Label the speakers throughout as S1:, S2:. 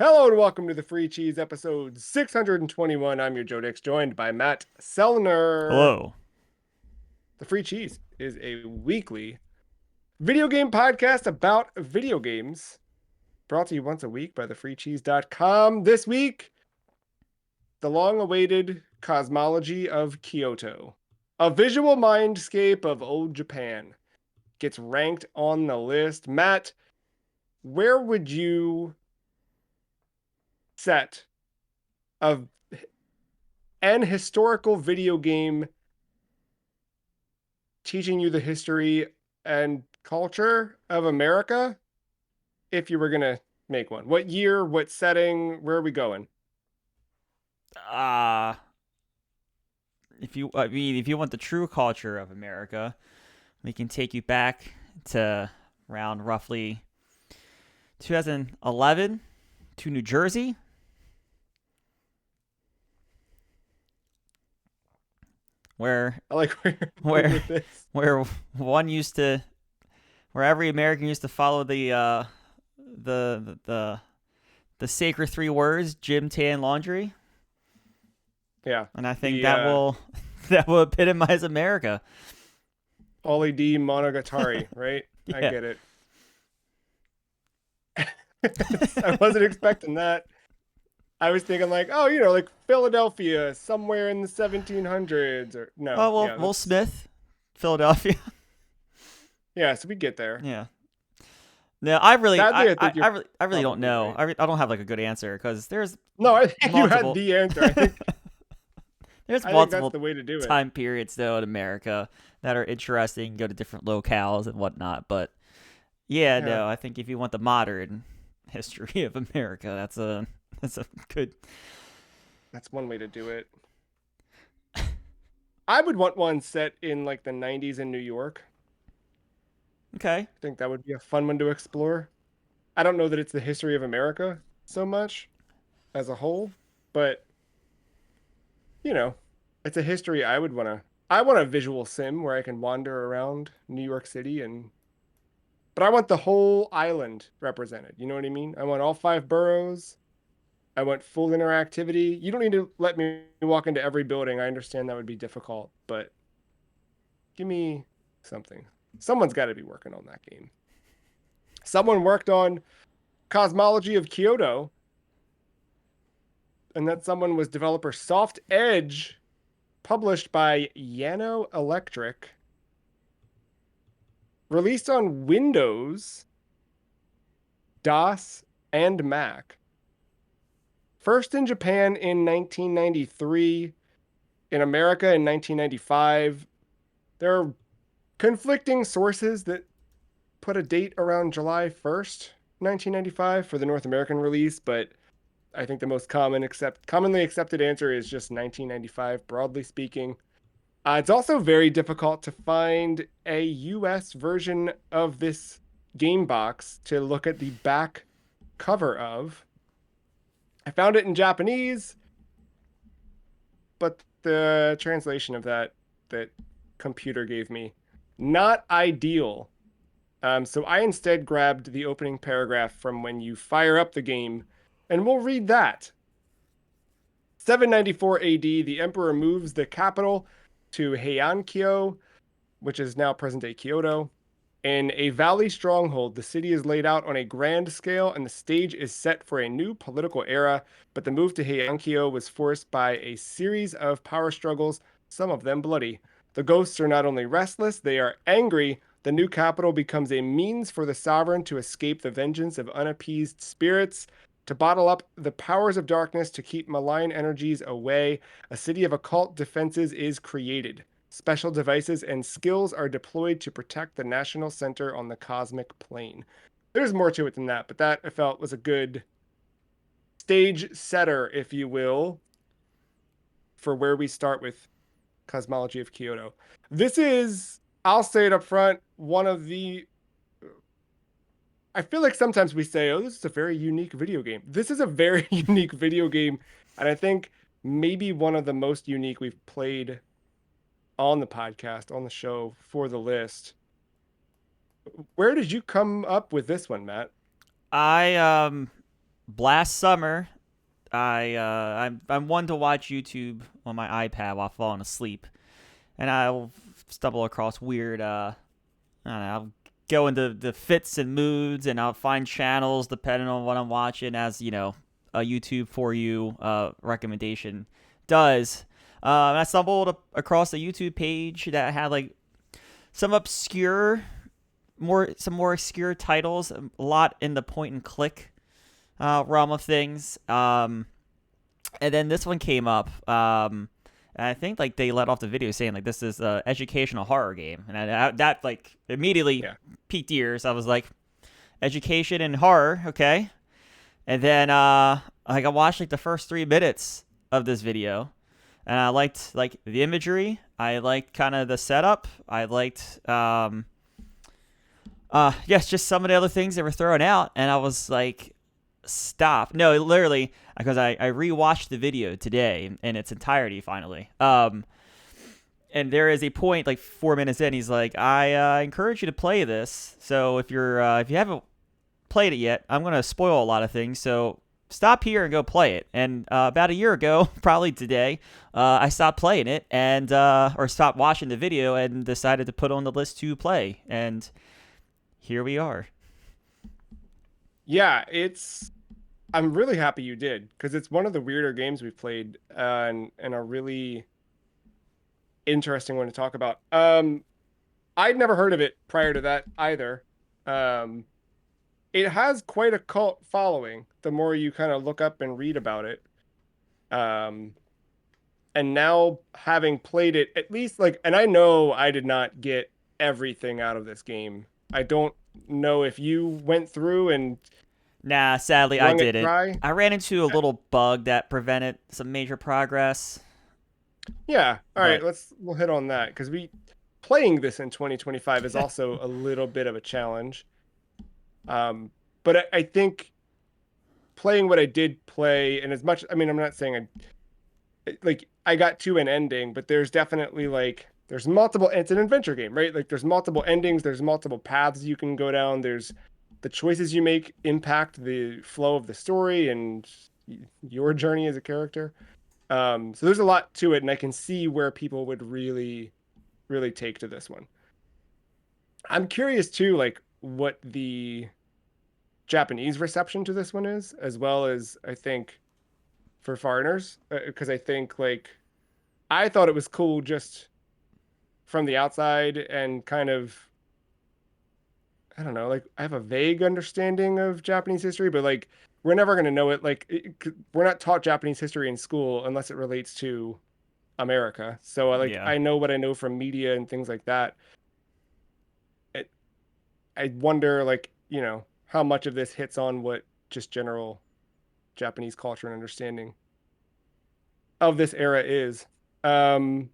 S1: Hello and welcome to the Free Cheese episode 621. I'm your Joe Dix, joined by Matt Sellner.
S2: Hello.
S1: The Free Cheese is a weekly video game podcast about video games, brought to you once a week by thefreecheese.com. This week, the long-awaited Cosmology of Kyoto, a visual mindscape of old Japan, gets ranked on the list. Matt, where would you set of an historical video game teaching you the history and culture of America if you were going to make one? What year, what setting, where are we going?
S2: Uh if you want the true culture of America, we can take you back to around roughly 2011 to New Jersey, where
S1: I like where you're going
S2: where
S1: with this.
S2: where one used to where every American used to follow the the sacred three words, gym, tan, laundry.
S1: Yeah.
S2: And I think
S1: The
S2: that will that will epitomize America.
S1: Ollie D Monogatari, right? I
S2: Yeah.
S1: get it. I wasn't expecting that. I was thinking like, oh, like Philadelphia somewhere in the 1700s or no.
S2: Oh well,
S1: Yeah,
S2: Will
S1: that's
S2: Smith, Philadelphia.
S1: yeah, so we get there.
S2: Yeah. No, I really,
S1: Sadly, I think you're
S2: I really don't
S1: probably
S2: know.
S1: right.
S2: I don't have like a good answer because there's
S1: No, I think you had
S2: multiple
S1: the answer.
S2: there's
S1: I think that's
S2: multiple
S1: the way to do it.
S2: time periods though in America that are interesting. Go to different locales and whatnot. But yeah,
S1: Yeah.
S2: no, I think if you want the modern history of America, that's a good.
S1: That's one way to do it. I would want one set in like the 90s in New York.
S2: Okay.
S1: I think that would be a fun one to explore. I don't know that it's the history of America so much as a whole, but you know, it's a history I would want to. I want a visual sim where I can wander around New York City but I want the whole island represented. You know what I mean? I want all five boroughs. I want full interactivity. You don't need to let me walk into every building. I understand that would be difficult, but give me something. Someone's got to be working on that game. Someone worked on Cosmology of Kyoto, and that someone was developer Soft Edge, published by Yano Electric, released on Windows, DOS, and Mac. First in Japan in 1993, in America in 1995. There are conflicting sources that put a date around July 1st, 1995 for the North American release, but I think the most commonly accepted answer is just 1995, broadly speaking. It's also very difficult to find a US version of this game box to look at the back cover of. I found it in Japanese, but the translation of that computer gave me not ideal. So I instead grabbed the opening paragraph from when you fire up the game, and we'll read that. 794 AD, the emperor moves the capital to Heiankyo, which is now present-day Kyoto. In a valley stronghold, the city is laid out on a grand scale, and the stage is set for a new political era. But the move to Heiankyo was forced by a series of power struggles, some of them bloody. The ghosts are not only restless, they are angry. The new capital becomes a means for the sovereign to escape the vengeance of unappeased spirits, to bottle up the powers of darkness, to keep malign energies away. A city of occult defenses is created. Special devices and skills are deployed to protect the national center on the cosmic plane. There's more to it than that, but that I felt was a good stage setter, if you will, for where we start with Cosmology of Kyoto. This is, I'll say it up front, one of the. I feel like sometimes we say, oh, this is a very unique video game. This is a very unique video game. And I think maybe one of the most unique we've played on the podcast, on the show for the list. Where did you come up with this one, Matt?
S2: I last summer, I'm one to watch YouTube on my iPad while falling asleep, and I'll stumble across weird. I don't know. I'll go into the fits and moods, and I'll find channels depending on what I'm watching, as a YouTube for you recommendation does. And I stumbled across a YouTube page that had like some obscure, some more obscure titles, a lot in the point and click realm of things. And then this one came up. And I think like they let off the video saying like this is a educational horror game, and that like immediately
S1: Yeah.
S2: piqued ears. I was like, education and horror, okay. And then like I watched like the first 3 minutes of this video, and I liked like the imagery. I liked kind of the setup. I liked yes, just some of the other things they were throwing out, and I was like, stop. No, literally, because I rewatched the video today in its entirety finally. And there is a point like 4 minutes in, he's like, I encourage you to play this. So if you haven't played it yet, I'm gonna spoil a lot of things. So stop here and go play it. And about a year ago, probably today, I stopped playing it and or stopped watching the video and decided to put on the list to play. And here we are.
S1: Yeah, I'm really happy you did because it's one of the weirder games we've played, and a really interesting one to talk about. I'd never heard of it prior to that either. Um, it has quite a cult following the more you kind of look up and read about it. Um, and now having played it, at least like, and I know I did not get everything out of this game. I don't know if you went through and
S2: Nah, sadly, I
S1: wrung it
S2: didn't.
S1: dry.
S2: I ran into a little bug that prevented some major progress,
S1: Yeah. All right.
S2: but
S1: We'll hit on that because playing this in 2025 is also a little bit of a challenge. But I think playing what I did play, and as much, I mean, I'm not saying I got to an ending, but there's definitely like, there's multiple, it's an adventure game, right? Like there's multiple endings, there's multiple paths you can go down. There's the choices you make impact the flow of the story and your journey as a character. So there's a lot to it, and I can see where people would really, really take to this one. I'm curious too, like what the Japanese reception to this one is, as well as I think for foreigners, because I think like I thought it was cool just from the outside and kind of, I don't know, like I have a vague understanding of Japanese history, but like we're never going to know it. Like we're not taught Japanese history in school unless it relates to America. So like
S2: yeah.
S1: I know what I know from media and things like that. It, I wonder like, how much of this hits on what just general Japanese culture and understanding of this era is. Um,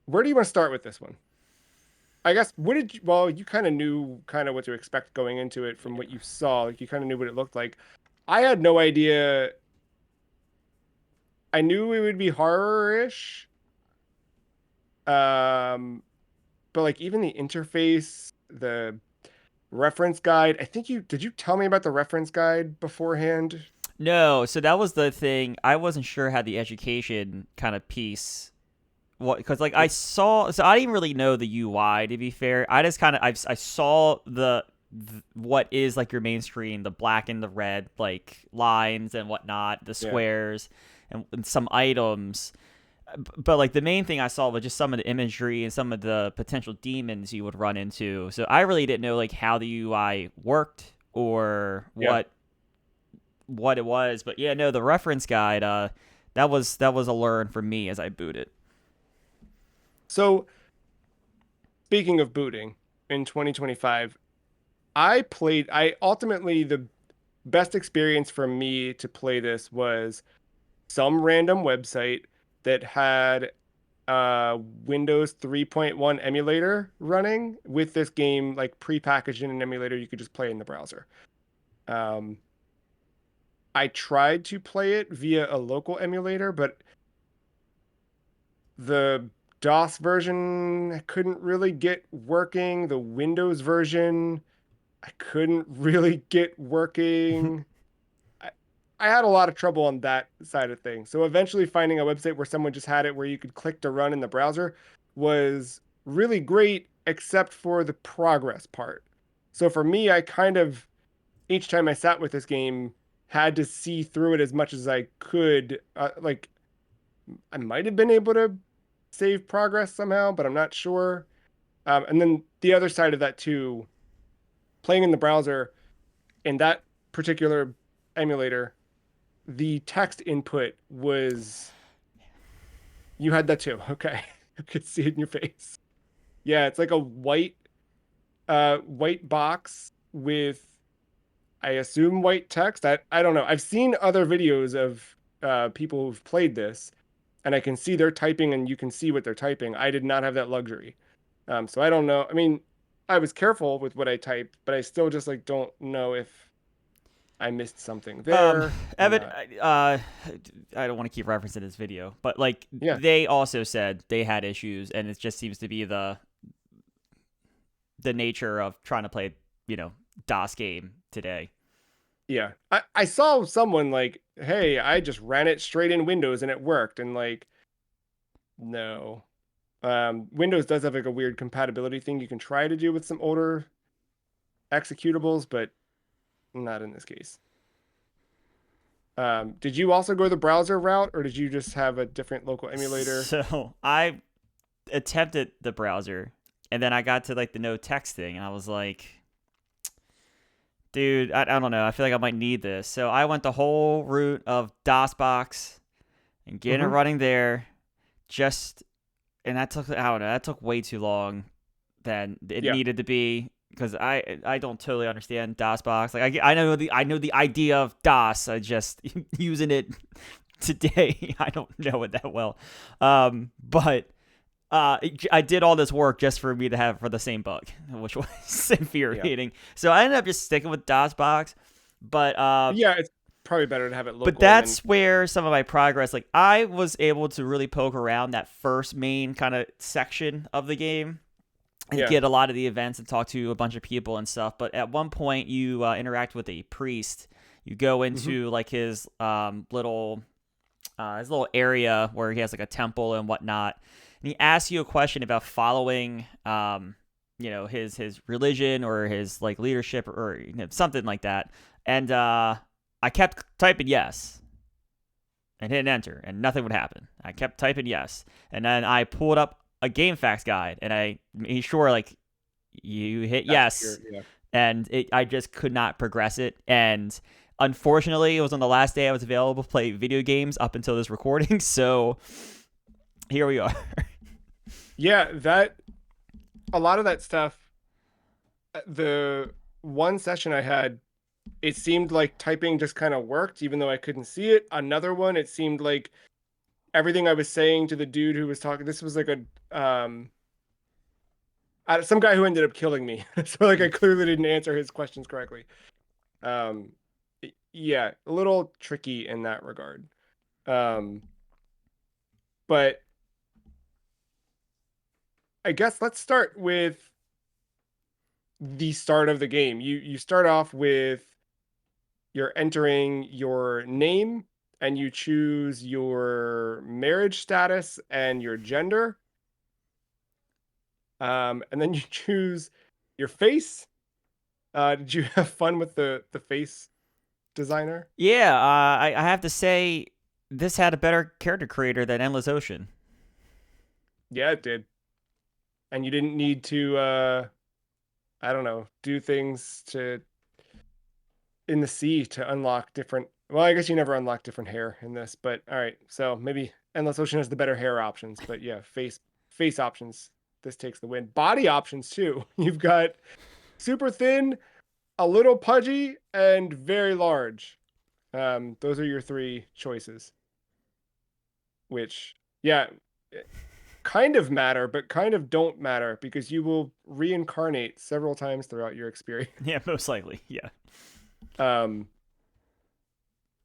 S1: where do you want to start with this one? I guess well, you kind of knew kind of what to expect going into it from what you saw. Like you kind of knew what it looked like. I had no idea. I knew it would be horror-ish. Um, but like even the interface, the reference guide, I think you tell me about the reference guide beforehand?
S2: No, so that was the thing. I wasn't sure how the education kind of piece what because like I
S1: It,
S2: saw so I didn't really know the UI to be fair. I just kind of I saw what is like your main screen, the black and the red like lines and whatnot, the
S1: yeah.
S2: squares and some items. But like the main thing I saw was just some of the imagery and some of the potential demons you would run into. So I really didn't know like how the UI worked or
S1: Yeah.
S2: what it was. But yeah, no, the reference guide that was a learn for me as I booted.
S1: So speaking of booting in 2025, I ultimately the best experience for me to play this was some random website that had Windows 3.1 emulator running with this game like prepackaged in an emulator you could just play in the browser. Um, I tried to play it via a local emulator, but the DOS version I couldn't really get working. The Windows version I couldn't really get working. I, I had a lot of trouble on that side of things. So eventually finding a website where someone just had it where you could click to run in the browser was really great, except for the progress part. So for me, I kind of, each time I sat with this game, had to see through it as much as I could. Like, I might have been able to save progress somehow, but I'm not sure. And then the other side of that too, playing in the browser in that particular emulator, the text input was, you had that too. Okay. I could see it in your face. Yeah, it's like a white box with, I assume, white text. I don't know. I've seen other videos of people who've played this, and I can see they're typing and you can see what they're typing. I did not have that luxury. So I don't know. I mean, I was careful with what I typed, but I still just like don't know if I missed something
S2: Um,
S1: there or
S2: Evan,
S1: not.
S2: I don't want to keep referencing this video, but like
S1: Yeah.
S2: they also said they had issues, and it just seems to be the nature of trying to play, you know, DOS game today.
S1: Yeah. I saw someone like, hey, I just ran it straight in Windows and it worked. And like, no. Windows does have like a weird compatibility thing you can try to do with some older executables, but not in this case. Did you also go the browser route, or did you just have a different local emulator?
S2: So I attempted the browser, and then I got to like the no text thing, and I was like, dude, I don't know. I feel like I might need this. So I went the whole route of DOSBox and getting it
S1: Mm-hmm.
S2: running there. Just and that took, I don't know, that took way too long than it
S1: Yeah.
S2: needed to be because I don't totally understand DOSBox. Like I know the idea of DOS. I just using it today. I don't know it that well. But I did all this work just for me to have for the same bug, which was
S1: Yeah.
S2: infuriating. So I ended up just sticking with DOSBox. But
S1: Yeah, it's probably better to have it
S2: but
S1: local and then
S2: that's where some of my progress, like I was able to really poke around that first main kind of section of the game and
S1: yeah.
S2: get a lot of the events and talk to a bunch of people and stuff. But at one point, you interact with a priest. You go
S1: Mm-hmm.
S2: into like his little area where he has like a temple and whatnot, and he asks you a question about following you know, his religion or his like leadership or you know, something like that. And I kept typing yes and hitting enter, and nothing would happen. I kept typing yes, and then I pulled up a GameFAQs guide, and I made sure like you hit
S1: That's what
S2: yes,
S1: you're, yeah.
S2: and I just could not progress it. And unfortunately, it was on the last day I was available to play video games up until this recording. So here we are.
S1: Yeah, that a lot of that stuff, the one session I had, it seemed like typing just kind of worked, even though I couldn't see it. Another one, it seemed like everything I was saying to the dude who was talking, this was like some guy who ended up killing me. So like I clearly didn't answer his questions correctly. Um, yeah, a little tricky in that regard. Um, but I guess let's start with the start of the game. You start off with, you're entering your name and you choose your marriage status and your gender. And then you choose your face. Did you have fun with the face designer?
S2: Yeah, I have to say this had a better character creator than Endless Ocean.
S1: Yeah, it did. And you didn't need to I don't know, do things to in the sea to unlock different, well, I guess you never unlock different hair in this, but all right. So maybe Endless Ocean has the better hair options, but yeah, face options. This takes the win. Body options too. You've got super thin, a little pudgy, and very large. Those are your three choices, which, yeah, kind of matter, but kind of don't matter because you will reincarnate several times throughout your experience.
S2: Yeah, most likely. Yeah.
S1: Um,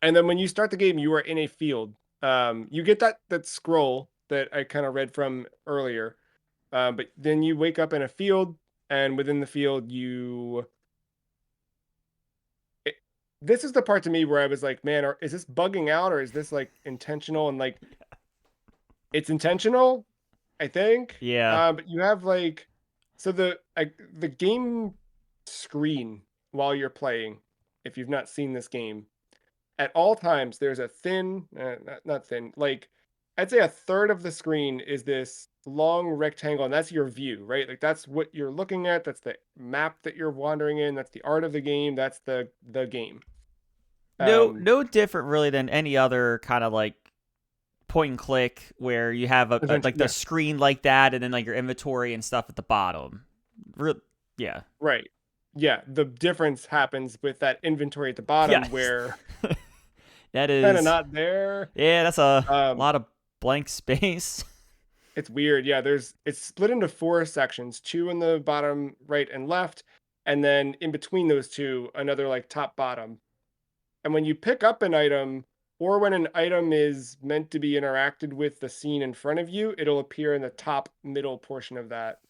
S1: and then when you start the game, you are in a field. You get that scroll that I kind of read from earlier, but then you wake up in a field, and within the field, you this is the part to me where I was like, man, is this bugging out or is this like intentional? And like, it's intentional, I think.
S2: Yeah.
S1: But you have like, so the game screen while you're playing, if you've not seen this game, at all times there's a thin, not thin, like I'd say a third of the screen is this long rectangle, and that's your view, right? Like that's what you're looking at. That's the map that you're wandering in. That's the art of the game. That's the game.
S2: No,
S1: Um,
S2: no different really than any other kind of like point and click where you have
S1: Adventure,
S2: like the
S1: yeah,
S2: screen like that, and then like your inventory and stuff at the bottom. Yeah.
S1: right. Yeah, the difference happens with that inventory at the bottom
S2: Yes.
S1: where
S2: That
S1: kind of
S2: is.
S1: not there.
S2: Yeah, that's a
S1: Um,
S2: lot of blank space.
S1: it's weird. Yeah, it's split into four sections, two in the bottom right and left, and then in between those two, another like top bottom. And when you pick up an item, or when an item is meant to be interacted with the scene in front of you, it'll appear in the top middle portion of that.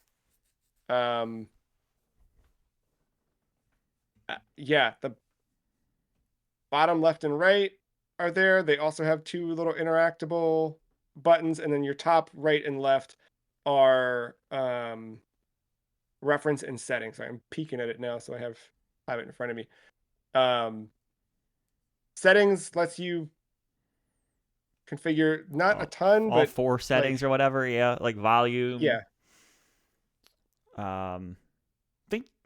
S1: Um, yeah, the bottom left and right are there. They also have two little interactable buttons, and then your top right and left are reference and settings. So I'm peeking at it now, so I have it in front of me. Um, Settings lets you configure not a
S2: all,
S1: ton,
S2: all
S1: but
S2: four
S1: like
S2: settings or whatever. Yeah, like volume.
S1: yeah,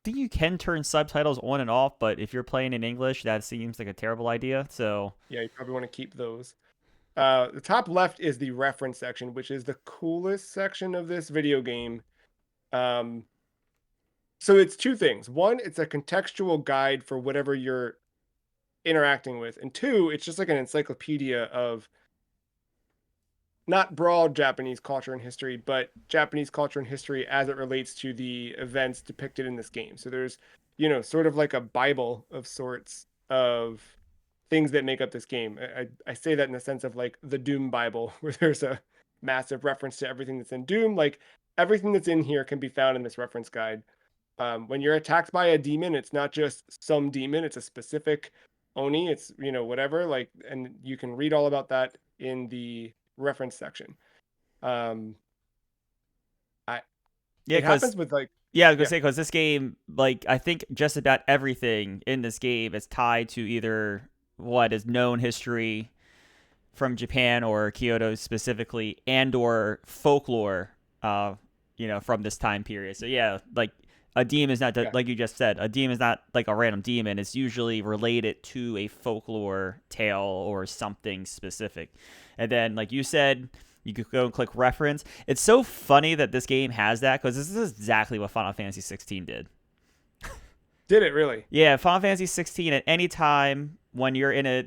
S2: Think you can turn subtitles on and off, but if you're playing in English, that seems like a terrible idea. So
S1: yeah, you probably want to keep those. The top left is the reference section, which is the coolest section of this video game. Um, so it's two things. One, it's a contextual guide for whatever you're interacting with, and two, it's just like an encyclopedia of not broad Japanese culture and history, but Japanese culture and history as it relates to the events depicted in this game. So there's, sort of like a Bible of sorts of things that make up this game. I say that in the sense of like the Doom Bible, where there's a massive reference to everything that's in Doom. Like everything that's in here can be found in this reference guide. When you're attacked by a demon, it's not just some demon, it's a specific Oni. It's, whatever. Like, and you can read all about that in the reference section. Um, I
S2: yeah,
S1: It
S2: because
S1: happens with like,
S2: yeah, I was gonna
S1: yeah,
S2: say because this game, like I think just about everything in this game is tied to either what is known history from Japan or Kyoto specifically, and or folklore, uh, from this time period. So yeah, like a demon is not
S1: yeah,
S2: like you just said. A demon is not like a random demon. It's usually related to a folklore tale or something specific. And then, like you said, you could go and click reference. It's so funny that this game has that because this is exactly what Final Fantasy 16 did.
S1: did it really?
S2: Yeah, Final Fantasy 16 at any time when you're in a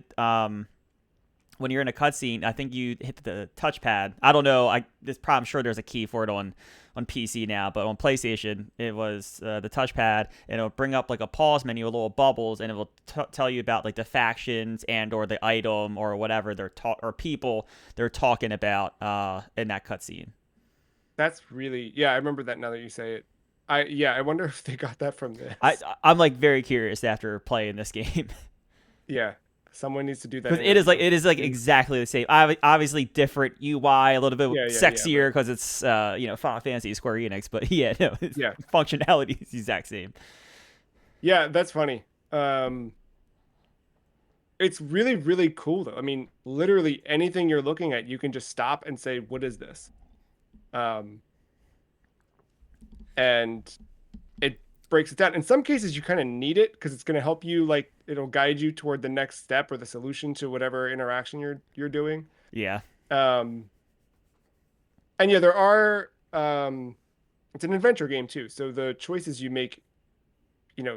S2: cutscene, I think you hit the touchpad. I don't know. I'm sure there's a key for it on PC now, but on PlayStation, it was the touchpad, and it'll bring up like a pause menu, a little bubbles, and it will tell you about like the factions and or the item or whatever or people they're talking about in that cutscene.
S1: That's really, yeah, I remember that now that you say it. Yeah, I wonder if they got that from
S2: I
S1: this.
S2: I'm like very curious after playing this game.
S1: Yeah, someone needs to do that
S2: Because it
S1: interview.
S2: is like
S1: And
S2: exactly the same. Obviously different UI, a little bit
S1: yeah,
S2: sexier
S1: but
S2: because it's Final Fantasy Square Enix, but yeah, no,
S1: yeah,
S2: functionality is the exact same.
S1: yeah, that's funny. Um, it's really, really cool though. I mean, literally anything you're looking at, you can just stop and say, "What is this?" Um, and it breaks it down. In some cases, you kind of need it because it's going to help you. Like it'll guide you toward the next step or the solution to whatever interaction you're doing.
S2: Yeah,
S1: Um, and yeah, there are. It's an adventure game too, so the choices you make,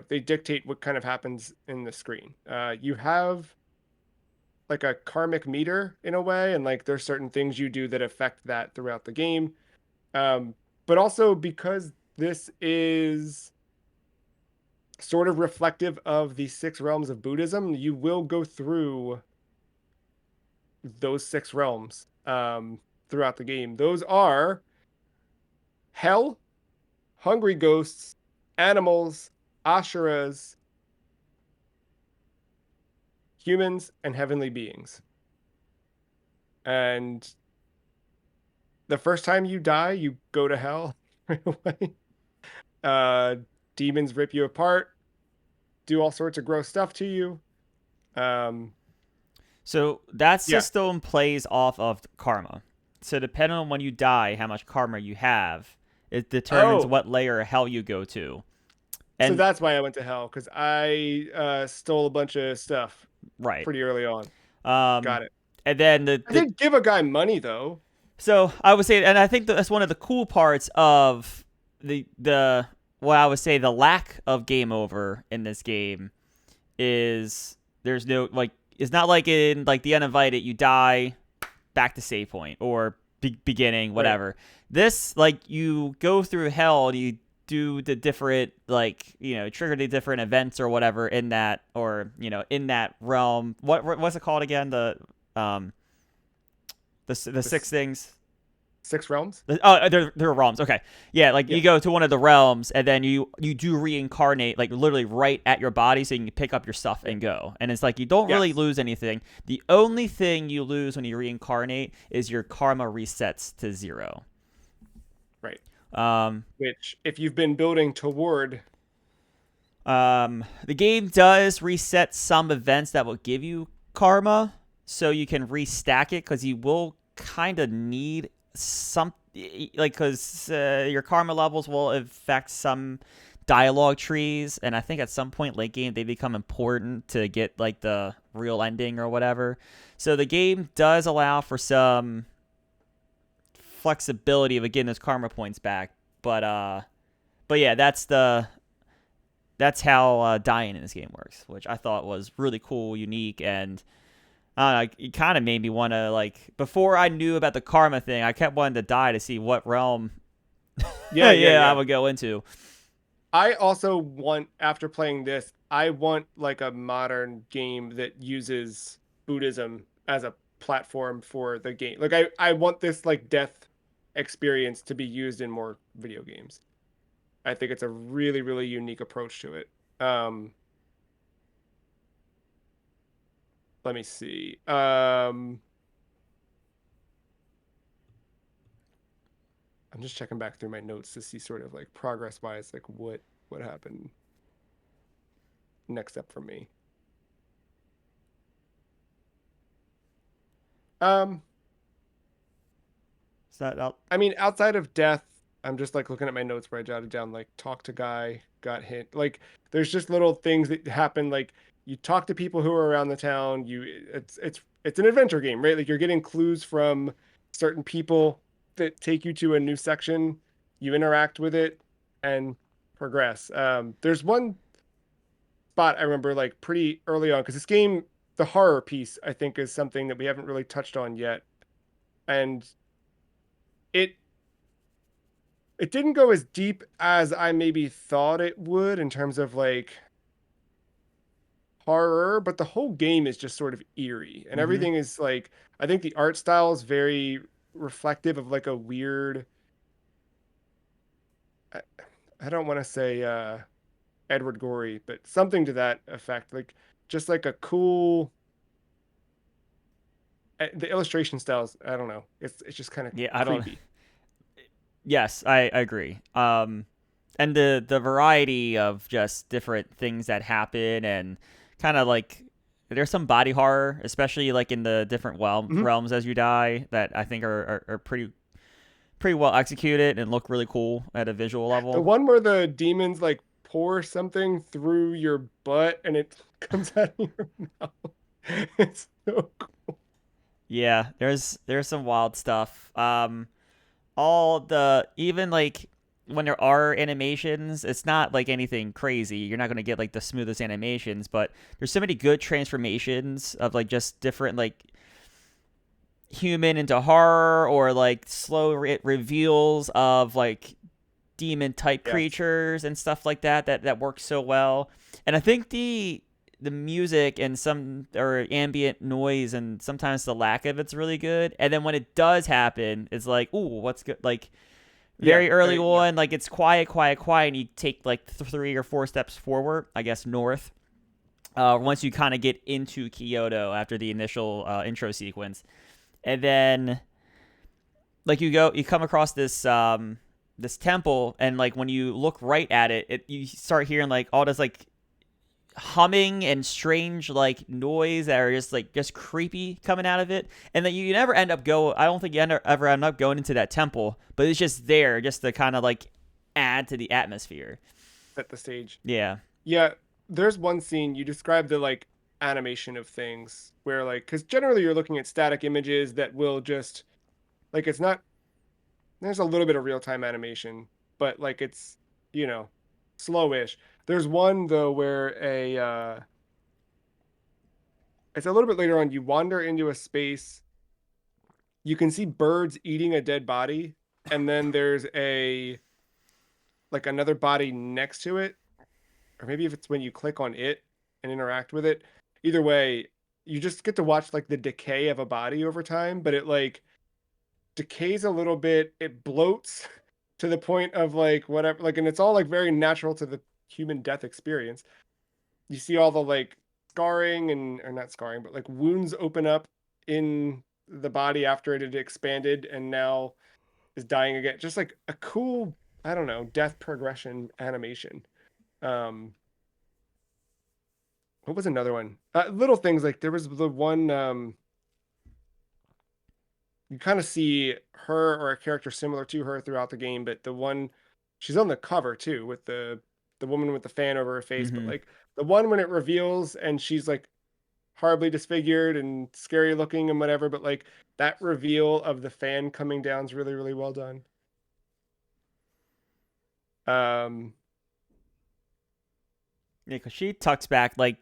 S1: they dictate what kind of happens in the screen. You have like a karmic meter in a way, and like there's certain things you do that affect that throughout the game. Um, but also because this is sort of reflective of the six realms of Buddhism, you will go through those six realms throughout the game. Those are hell, hungry ghosts, animals, asheras, humans, and heavenly beings. And the first time you die, you go to hell right away. Uh, Demons rip you apart, do all sorts of gross stuff to you. Um,
S2: So that
S1: yeah.
S2: system plays off of karma. So depending on when you die, how much karma you have, it determines
S1: Oh,
S2: what layer of hell you go to.
S1: so
S2: And
S1: that's why I went to hell because I stole a bunch of stuff
S2: right.
S1: pretty early on.
S2: Um,
S1: Got it.
S2: and then
S1: I did give a guy money though.
S2: so I would say, and I think that's one of the cool parts of the what I would say the lack of game over in this game is there's no like it's not like in like the uninvited you die back to save point or beginning
S1: Right.
S2: whatever. This like you go through hell and you do the different like trigger the different events or whatever in that or in that realm. What's it called again? Um the
S1: The
S2: six things.
S1: six realms.
S2: Oh, they're realms. Okay, yeah, like you
S1: Yeah.
S2: go to one of the realms, and then you do reincarnate, like literally right at your body, so you can pick up your stuff
S1: Yeah.
S2: and go. And it's like you don't really
S1: Yes.
S2: lose anything. The only thing you lose when you reincarnate is your karma resets to 0.
S1: Right.
S2: Um,
S1: Which, if you've been building toward,
S2: the game does reset some events that will give you karma, so you can restack it because you will kind of need some like because your karma levels will affect some dialogue trees, and I think at some point late game they become important to get like the real ending or whatever. So the game does allow for some flexibility of getting those karma points back, but yeah, that's how dying in this game works, which I thought was really cool, unique, and I don't know, it kind of made me want to like. Before I knew about the karma thing, I kept wanting to die to see what realm,
S1: yeah, yeah,
S2: yeah, I
S1: yeah.
S2: would go into.
S1: I also want, after playing this, I want like a modern game that uses Buddhism as a platform for the game. Like I want this like death experience to be used in more video games. I think it's a really, really unique approach to it. Let me see. I'm just checking back through my notes to see sort of like progress wise, like what happened next up for me. Um,
S2: Is that out?
S1: I mean, outside of death, I'm just like looking at my notes where I jotted down like talk to guy, got hit. Like there's just little things that happen. Like you talk to people who are around the town. It's an adventure game, right? Like you're getting clues from certain people that take you to a new section. You interact with it and progress. There's one spot I remember like pretty early on because this game, the horror piece, I think is something that we haven't really touched on yet, and it it didn't go as deep as I maybe thought it would in terms of like horror, but the whole game is just sort of eerie and
S2: Mm-hmm.
S1: everything is like I think the art style is very reflective of like a weird I, I don't want to say Edward Gorey, but something to that effect. Like just like a cool the illustration styles, I don't know. It's just kind of
S2: Yeah, I don't.
S1: creepy.
S2: Yes, I agree. And the variety of just different things that happen and kind of like there's some body horror, especially like in the different
S1: Mhm.
S2: realms as you die that I think are pretty well executed and look really cool at a visual
S1: The
S2: level.
S1: one where the demons like pour something through your butt and it comes out of your mouth. It's so cool.
S2: Yeah, there's some wild stuff. All the even like when there are animations, it's not like anything crazy. You're not gonna get like the smoothest animations, but there's so many good transformations of like just different like human into horror or like slow reveals of like demon type
S1: Yes.
S2: creatures and stuff like that works so well. And I think the music and some or ambient noise and sometimes the lack of it's really good. And then when it does happen, it's like, ooh, what's good? Like
S1: Yeah.
S2: very early
S1: Yeah.
S2: on, like it's quiet, and you take like 3 or 4 steps forward, I guess north. once you kind of get into Kyoto after the initial intro sequence, and then like you come across this temple, and like when you look right at it, you start hearing like all this like humming and strange like noise that are just creepy coming out of it, and then you never end up go. I don't think you ever end up going into that temple, but it's just there just to kind of like add to the atmosphere.
S1: Set the stage.
S2: Yeah.
S1: Yeah, there's one scene you described the like animation of things where like because generally you're looking at static images that will just like it's not there's a little bit of real time animation, but like it's you know slowish. There's one though where a it's a little bit later on. You wander into a space. You can see birds eating a dead body, and then there's a like another body next to it, or maybe if it's when you click on it and interact with it. Either way, you just get to watch like the decay of a body over time, but it like decays a little bit. It bloats to the point of like whatever, like, and it's all like very natural to the human death experience. You see all the like scarring and or not scarring, but like wounds open up in the body after it had expanded and now is dying again. Just like a cool, I don't know, death progression animation. Um, what was another one? Little things like there was the one you kind of see her or a character similar to her throughout the game, but the one she's on the cover too with the woman with the fan over her face, but
S2: Mm-hmm.
S1: like the one when it reveals and she's like horribly disfigured and scary looking and whatever, but like that reveal of the fan coming down is really really well done. Um
S2: Yeah, because she tucks back like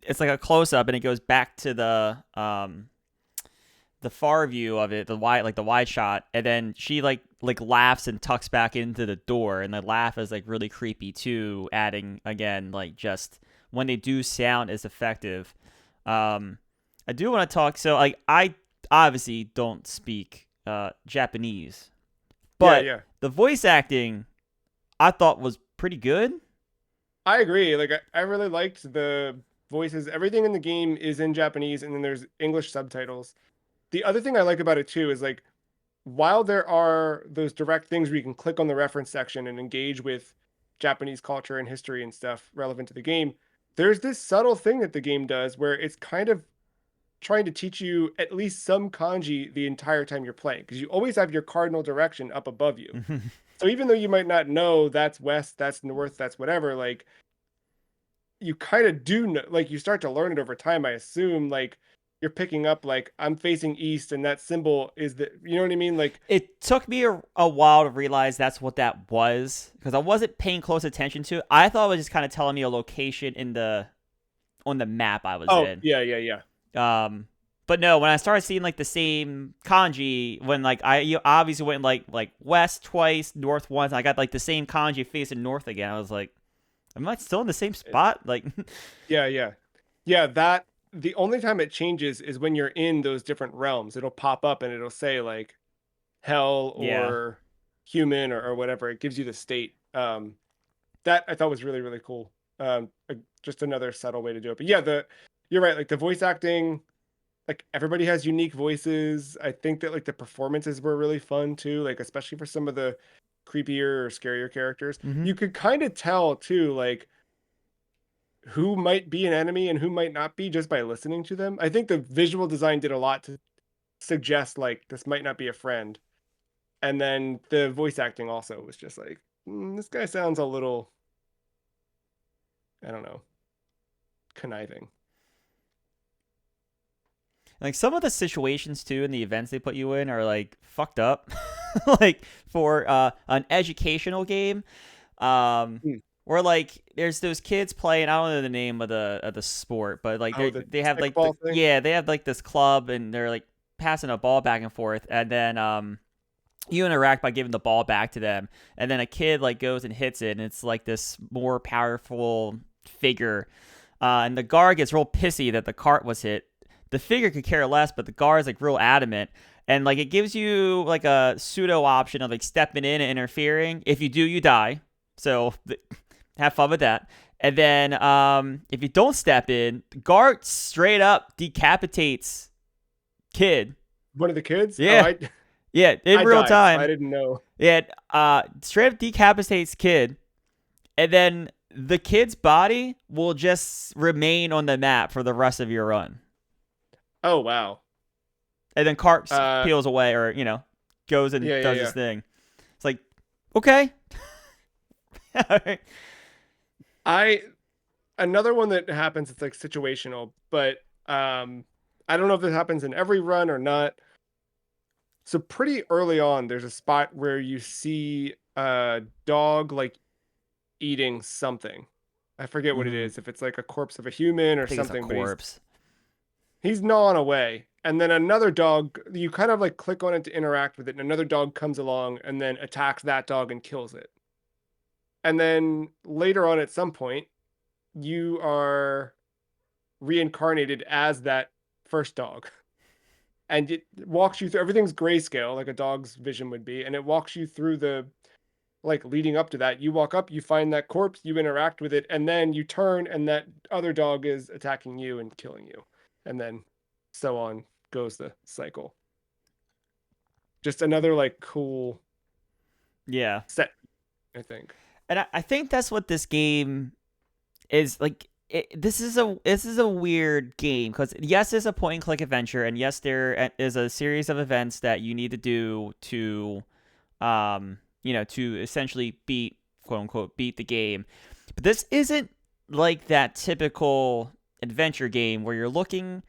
S2: it's like a close up, and it goes back to the far view of it, the wide shot, and then she like laughs and tucks back into the door, and the laugh is like really creepy too, adding again like just when they do sound is effective. Um, I do want to talk. So like I obviously don't speak Japanese,
S1: yeah,
S2: but
S1: yeah.
S2: the voice acting I thought was pretty good.
S1: I agree. Like I really liked the voices. Everything in the game is in Japanese and then there's English subtitles. The other thing I like about it too is like while there are those direct things where you can click on the reference section and engage with Japanese culture and history and stuff relevant to the game, there's this subtle thing that the game does where it's kind of trying to teach you at least some kanji the entire time you're playing because you always have your cardinal direction up above you. So even though you might not know that's west, that's north, that's whatever, like you kind of do know, like you start to learn it over time. I assume like you're picking up like I'm facing east and that symbol is the, you know what I mean? Like,
S2: It took me a while to realize that's what that was because I wasn't paying close attention to it. I thought it was just kind of telling me a location in the on the map I was
S1: oh
S2: in.
S1: yeah, yeah, yeah.
S2: Um, but no, when I started seeing like the same kanji, when like you obviously went like west twice, north once, and I got like the same kanji facing north again. I was like, am I still in the same spot? Like,
S1: Yeah, yeah. Yeah, that the only time it changes is when you're in those different realms. It'll pop up and it'll say like hell
S2: yeah.
S1: or human or whatever. It gives you the state. That I thought was really, really cool. Just another subtle way to do it. But yeah, the you're right, like the voice acting, like everybody has unique voices. I think that like the performances were really fun too, like especially for some of the creepier or scarier characters.
S2: Mm-hmm.
S1: You could kind of tell too, like who might be an enemy and who might not be just by listening to them. I think the visual design did a lot to suggest like this might not be a friend. And then the voice acting also was just like, this guy sounds a little, I don't know, conniving.
S2: Like some of the situations too and the events they put you in are like fucked up. Like for an educational game,
S1: Hmm.
S2: where like there's those kids playing. I don't know the name of the sport, but like
S1: Oh,
S2: they
S1: the
S2: have like
S1: stickball thing.
S2: they have like this club, and they're like passing a ball back and forth, and then you interact by giving the ball back to them, and then a kid like goes and hits it, and it's like this more powerful figure, and the guard gets real pissy that the cart was hit. The figure could care less, but the guard is like real adamant, and like it gives you like a pseudo option of like stepping in and interfering. If you do, you die. So have fun with that. And then if you don't step in, guard straight up decapitates kid.
S1: One of the kids? Oh,
S2: Yeah, yeah, in
S1: I
S2: real
S1: died, so I
S2: time.
S1: didn't know.
S2: Yeah, straight up decapitates kid, and then the kid's body will just remain on the map for the rest of your run.
S1: Oh, wow.
S2: And then Karp
S1: Uh,
S2: peels away, or goes and
S1: yeah, yeah,
S2: does his
S1: yeah.
S2: thing. It's like, okay. All right.
S1: I Another one that happens, it's like situational, but I don't know if this happens in every run or not. So pretty early on, there's a spot where you see a dog like eating something. I forget what it
S2: Mm-hmm.
S1: is, if it's like a corpse of a human
S2: I
S1: or
S2: think it's a
S1: something, but
S2: corpse.
S1: he's gnawing away. And then another dog, you kind of like click on it to interact with it, and another dog comes along and then attacks that dog and kills it. And then later on at some point, you are reincarnated as that first dog. And it walks you through, everything's grayscale like a dog's vision would be, and it walks you through the, like, leading up to that. You walk up, you find that corpse, you interact with it, and then you turn and that other dog is attacking you and killing you. And then so on goes the cycle. Just another like cool
S2: Yeah.
S1: set, I think.
S2: And I think that's what this game is like. This is a weird game because yes, it's a point and click adventure, and yes, there is a series of events that you need to do to essentially beat, quote unquote, beat the game. But this isn't like that typical adventure game where you're looking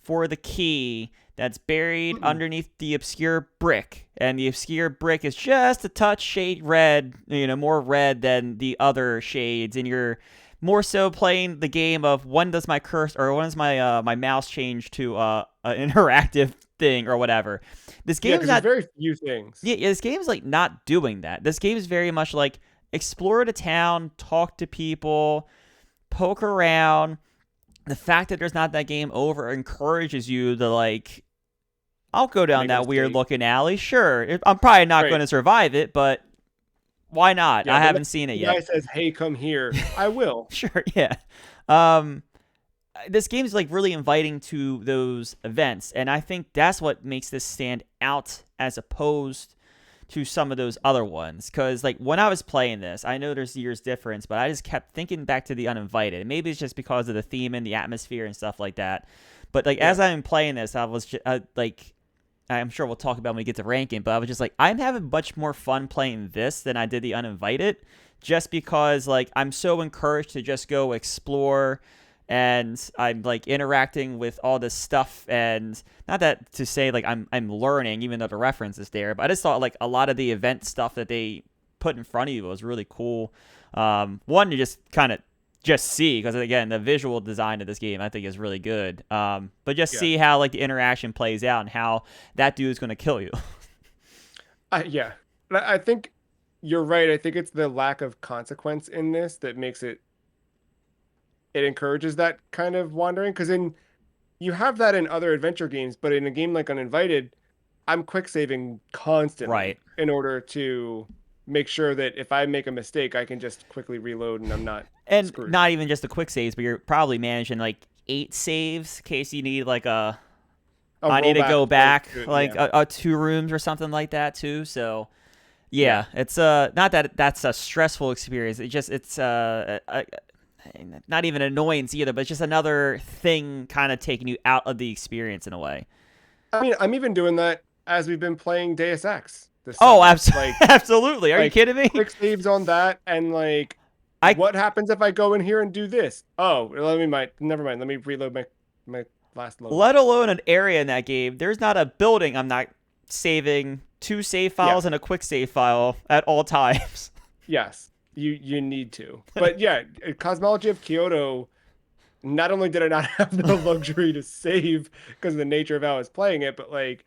S2: for the key that's buried
S1: Mm-mm.
S2: underneath the obscure brick, and the obscure brick is just a touch shade red, more red than the other shades, and you're more so playing the game of when does my curse or when does my mouse change to an interactive thing or whatever. This
S1: Yeah,
S2: game's
S1: because there's
S2: not.
S1: very few things.
S2: Yeah, this game's like not doing that. This game is very much like explore the town, talk to people, poke around. The fact that there's not that game over encourages you to like, I'll go down
S1: Make a
S2: that weird
S1: mistake.
S2: looking alley. Sure, I'm probably not going
S1: Right.
S2: to survive it, but why not?
S1: Yeah,
S2: I
S1: the next
S2: haven't seen it
S1: guy
S2: yet.
S1: says, "Hey, come here." I will.
S2: Sure, yeah. Um, this game's like really inviting to those events, and I think that's what makes this stand out as opposed to some of those other ones. Because like when I was playing this, I know there's years difference, but I just kept thinking back to the uninvited. And maybe it's just because of the theme and the atmosphere and stuff like that. But like
S1: Yeah.
S2: as I'm playing this, I was just, like, I'm sure we'll talk about when we get to ranking, but I was just like, I'm having much more fun playing this than I did the uninvited, just because like I'm so encouraged to just go explore, and I'm like interacting with all this stuff, and not that to say like I'm learning, even though the reference is there, but I just thought like a lot of the event stuff that they put in front of you was really cool. One to just kind of just see, because again the visual design of this game I think is really good, but just
S1: Yeah.
S2: see how like the interaction plays out and how that dude is going to kill you.
S1: Yeah. I think you're right. I think it's the lack of consequence in this that makes it encourages that kind of wandering. Because in you have that in other adventure games, but in a game like Uninvited, I'm quick saving
S2: Right.
S1: constantly in order to make sure that if I make a mistake, I can just quickly reload and I'm not
S2: And
S1: screwed.
S2: not even just the quick saves, but you're probably managing like 8 saves in case you need like
S1: A
S2: I need to
S1: rollback
S2: go
S1: point.
S2: back like
S1: Yeah.
S2: a 2 rooms or something like that too. So
S1: Yeah.
S2: yeah, it's not that that's a stressful experience. It's not even annoyance either, but it's just another thing kind of taking you out of the experience in a way.
S1: I mean, I'm even doing that as we've been playing Deus Ex this
S2: Oh,
S1: summer. Like,
S2: absolutely. Are you kidding me?
S1: quick saves on that, and like,
S2: I
S1: what happens if I go in here and do this? Oh, never mind. Let me reload my last load.
S2: let alone an area in that game. There's not a building I'm not saving 2 save files
S1: Yes,
S2: and a quick save file at all times.
S1: yes, you need to. But yeah, Cosmology of Kyoto. Not only did I not have the luxury to save because of the nature of how I was playing it, but like,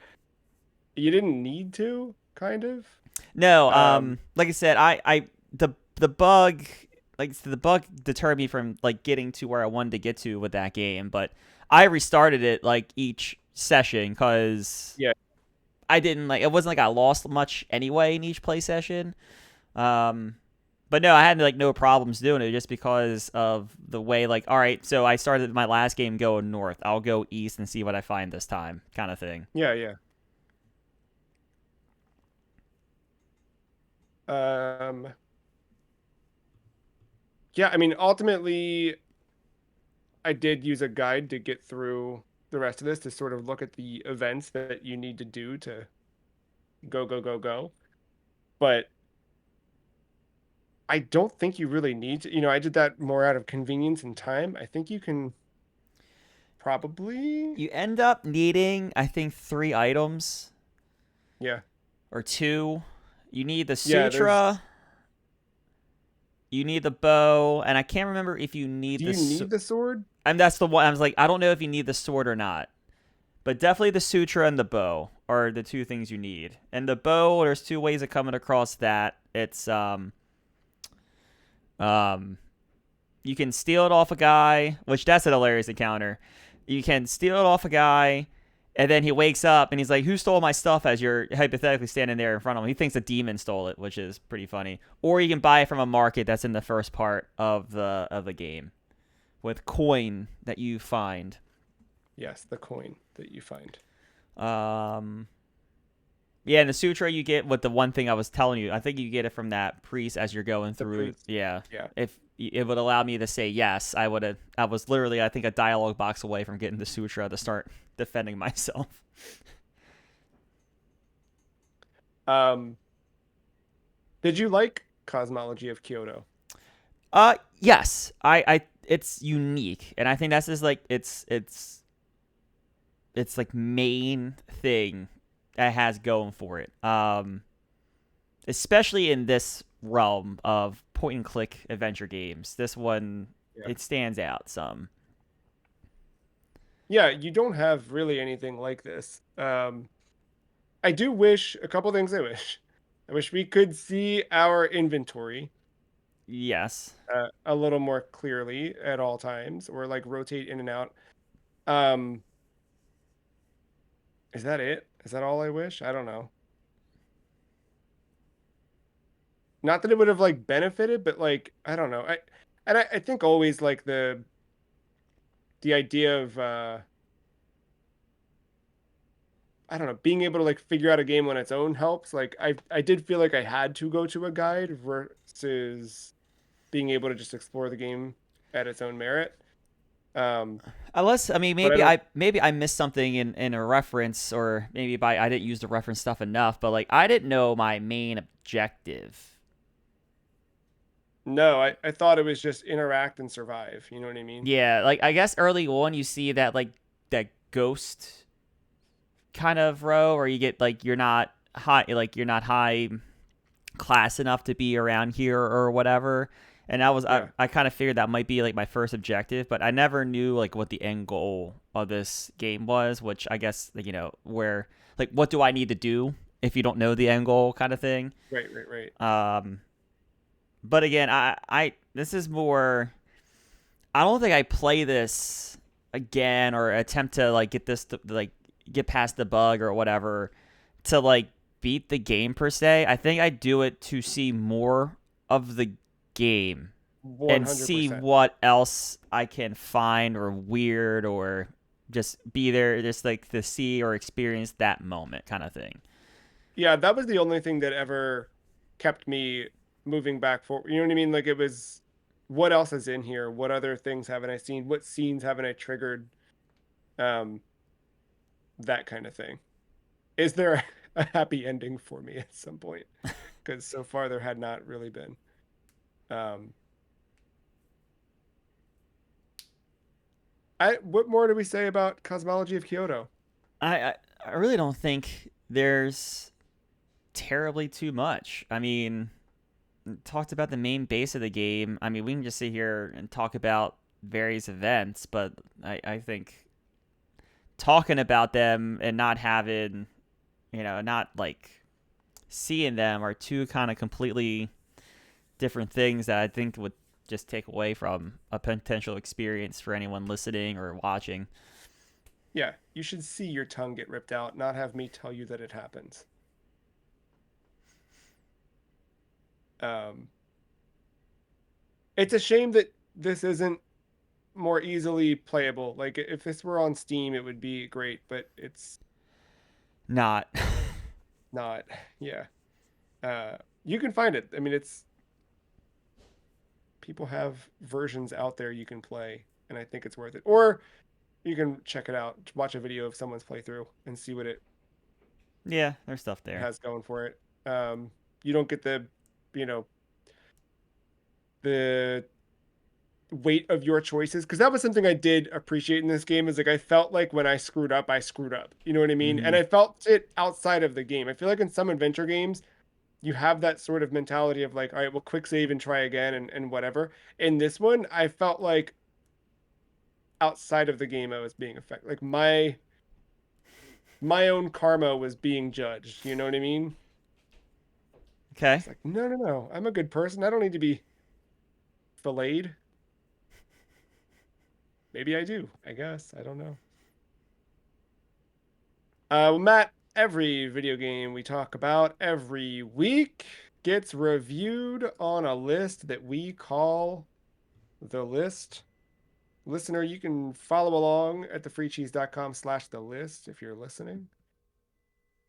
S1: you didn't need to, kind of.
S2: No,
S1: Um,
S2: like I said, the bug, like the bug deterred me from like getting to where I wanted to get to with that game, but I restarted it like each session because
S1: yeah,
S2: I didn't like it wasn't like I lost much anyway in each play session. Um, But no, I had like no problems doing it just because of the way like all right, so I started my last game going north. I'll go east and see what I find this time, kind of thing.
S1: Yeah, yeah. Um, yeah, I mean, ultimately, I did use a guide to get through the rest of this to sort of look at the events that you need to do to go, go, go, go. But I don't think you really need to, I did that more out of convenience and time. I think you can probably,
S2: You end up needing I think 3 items
S1: yeah.
S2: or 2. You need the
S1: Yeah,
S2: sutra, you need the bow, and I can't remember if you need
S1: do
S2: the
S1: you need the sword?
S2: and that's the one I was like I don't know if you need the sword or not. But definitely the sutra and the bow are the 2 things you need. And the bow, there's 2 ways of coming across that. It's um you can steal it off a guy, which that's an hilarious encounter. You can steal it off a guy, and then he wakes up and he's like, "Who stole my stuff?" As you're hypothetically standing there in front of him, he thinks a demon stole it, which is pretty funny. Or you can buy it from a market that's in the first part of the game with coin that you find.
S1: Yes, the coin that you find.
S2: Um, Yeah, and the sutra you get with the one thing I was telling you. I think you get it from that priest as you're going
S1: The
S2: through.
S1: priest.
S2: Yeah,
S1: Yeah.
S2: if it would allow me to say yes, I would have. I was literally, I think, a dialogue box away from getting the sutra to start defending myself.
S1: Um, did you like Cosmology of Kyoto?
S2: Yes, it's unique, and I think that's just like it's like main thing that has going for it. Especially in this realm of point and click adventure games. This one
S1: Yeah.
S2: it stands out some.
S1: Yeah, you don't have really anything like this. I do wish a couple things I wish. I wish we could see our inventory
S2: Yes.
S1: a little more clearly at all times or like rotate in and out. Um, is that it? Is that all I wish? I don't know. Not that it would have like benefited, but like I don't know. I think always like the idea of I don't know, being able to like figure out a game on its own helps. Like I did feel like I had to go to a guide versus being able to just explore the game at its own merit. Um,
S2: Unless I mean
S1: but I don't
S2: maybe I missed something in a reference or maybe by I didn't use the reference stuff enough, but like I didn't know my main objective.
S1: know. I thought it was just interact and survive. You know what I mean?
S2: Yeah, like I guess early on you see that like that ghost kind of row or you get like you're not high class enough to be around here or whatever. And
S1: Yeah.
S2: I kind of figured that might be like my first objective, but I never knew like what the end goal of this game was, which I guess like, where like what do I need to do if you don't know the end goal kind of thing.
S1: Right. Right. Right.
S2: Um, but again, I this is more. I don't think I play this again or attempt to like get this to, like get past the bug or whatever to like beat the game per se. I think I do it to see more of the game
S1: One
S2: and
S1: hundred
S2: see
S1: percent.
S2: what else I can find or weird or just be there just like to see or experience that moment kind of thing.
S1: Yeah, that was the only thing that ever kept me moving back forward. You know what I mean? Like it was, what else is in here? What other things haven't I seen? What scenes haven't I triggered? Um, that kind of thing. Is there a happy ending for me at some point? Because so far there had not really been. Um, what more do we say about Cosmology of Kyoto?
S2: I really don't think there's terribly too much. I mean, talked about the main base of the game. I mean, we can just sit here and talk about various events, but I think talking about them and not having, not like seeing them are 2 kind of completely different things that I think would just take away from a potential experience for anyone listening or watching.
S1: Yeah, you should see your tongue get ripped out, not have me tell you that it happens. Um, It's a shame that this isn't more easily playable. Like if this were on Steam, it would be great, but it's
S2: Not.
S1: not. Yeah. You can find it. I mean, it's people have versions out there you can play, and I think it's worth it. Or you can check it out, watch a video of someone's playthrough, and see what it
S2: Yeah, there's stuff there.
S1: has going for it. You don't get the, you know, the weight of your choices because that was something I did appreciate in this game. Is like I felt like when I screwed up, I screwed up. You know what I mean? And
S2: Mm-hmm.
S1: I felt it outside of the game. I feel like in some adventure games, you have that sort of mentality of like, all right, well, quick save and try again and whatever. In this one, I felt like outside of the game, I was being affected. Like my own karma was being judged. You know what I mean?
S2: Okay.
S1: It's like, no, no, no. I'm a good person. I don't need to be filleted. Maybe I do. I guess. I don't know. Well, Matt, every video game we talk about every week gets reviewed on a list that we call the list. Listener, you can follow along at thefreecheese.com/the list if you're listening.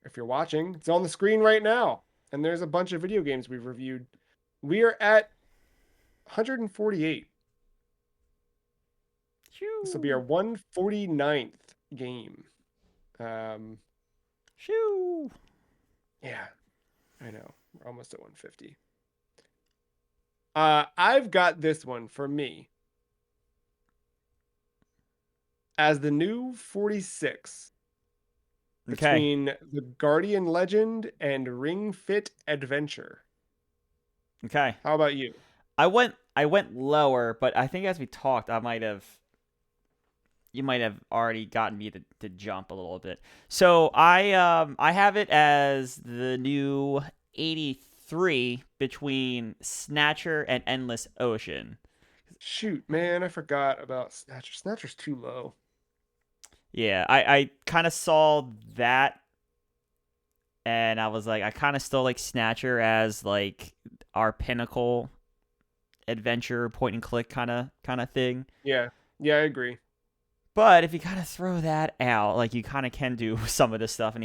S1: If you're watching, it's on the screen right now. And there's a bunch of video games we've reviewed. We are at 148. This will be our
S2: Shoo.
S1: 149th game. Um,
S2: Shoo.
S1: yeah, I know. We're almost at 150. I've got this one for me as the new 46
S2: Okay.
S1: between the Guardian Legend and Ring Fit Adventure.
S2: Okay.
S1: How about you?
S2: I went lower, but I think as we talked, you might have already gotten me to jump a little bit. So I have it as the new 83 between Snatcher and Endless Ocean.
S1: Shoot, man, I forgot about Snatcher. Snatcher's too low.
S2: Yeah, I kind of saw that, and I was like, I kind of still like Snatcher as like our pinnacle adventure point and click kind of thing.
S1: Yeah, yeah, I agree.
S2: But if you kind of throw that out, like you kind of can do some of this stuff, and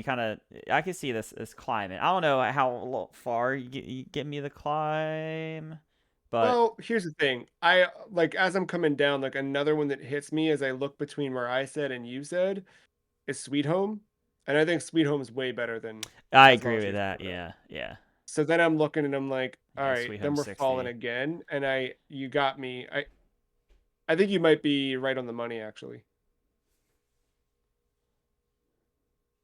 S2: I can see this climate. I don't know how far you get me the climb, but
S1: Well, here's the thing. I like as I'm coming down, like another one that hits me as I look between where I said and you said is Sweet Home. And I think Sweet Home is way better than
S2: I agree
S1: Cosmology
S2: with
S1: of
S2: that.
S1: Kyoto.
S2: Yeah, yeah,
S1: So then I'm looking and I'm like, all
S2: yeah.
S1: right,
S2: Sweet Home
S1: then we're falling
S2: 60.
S1: again. And you got me. I think you might be right on the money, actually.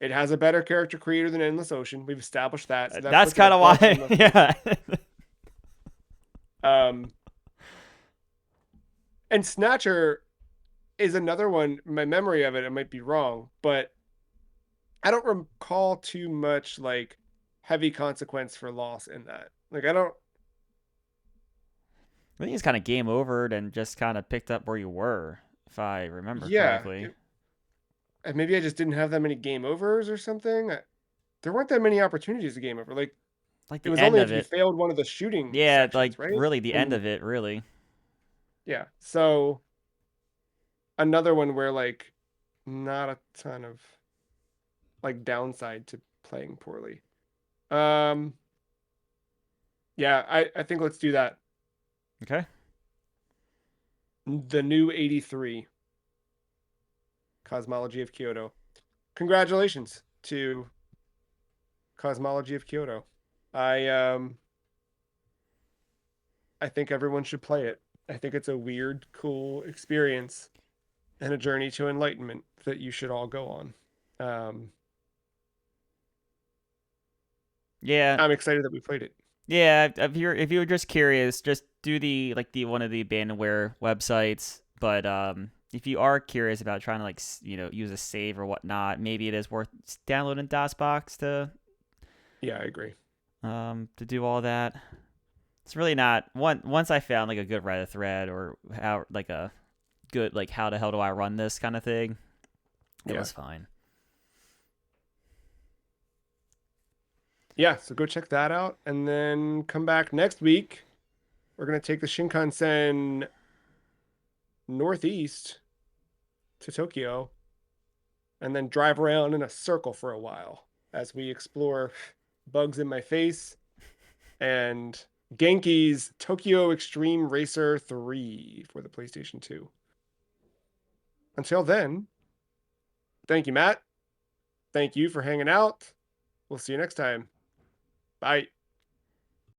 S1: It has a better character creator than Endless Ocean. We've established that, so that
S2: That's
S1: puts it
S2: kind of
S1: above
S2: why.
S1: Endless
S2: Yeah.
S1: Ocean. Um, and Snatcher is another one. My memory of it, I might be wrong, but I don't recall too much like heavy consequence for loss in that. Like I don't.
S2: I think it's kind of game overed and just kind of picked up where you were, if I remember
S1: Yeah,
S2: correctly.
S1: maybe I just didn't have that many game overs or something. There weren't that many opportunities to game over. Like
S2: Like
S1: it
S2: the
S1: was
S2: end
S1: only
S2: of
S1: if you
S2: it.
S1: failed one of the shooting
S2: Yeah, like
S1: sections, right?
S2: really the end
S1: And
S2: of it, really.
S1: yeah, so another one where like not a ton of like downside to playing poorly. Um, yeah, I think let's do that.
S2: Okay.
S1: The new 83 Cosmology of Kyoto. Congratulations to Cosmology of Kyoto. I um I think everyone should play it. I think it's a weird, cool experience and a journey to enlightenment that you should all go on. Um,
S2: Yeah,
S1: I'm excited that we played it.
S2: yeah. If you were just curious, just do the one of the abandonware websites. But if you are curious about trying to like use a save or whatnot, maybe it is worth downloading DOSBox
S1: Yeah, I agree.
S2: to do all that. It's really not once I found like a good Reddit thread or how like a good like how the hell do I run this kind of thing. It
S1: Yeah.
S2: was fine.
S1: Yeah, so go check that out and then come back next week We're going to take the Shinkansen northeast to Tokyo and then drive around in a circle for a while as we explore Bugs in My Face and Genki's Tokyo Extreme Racer 3 for the PlayStation 2. Until then, thank you, Matt. Thank you for hanging out. We'll see you next time. Bye.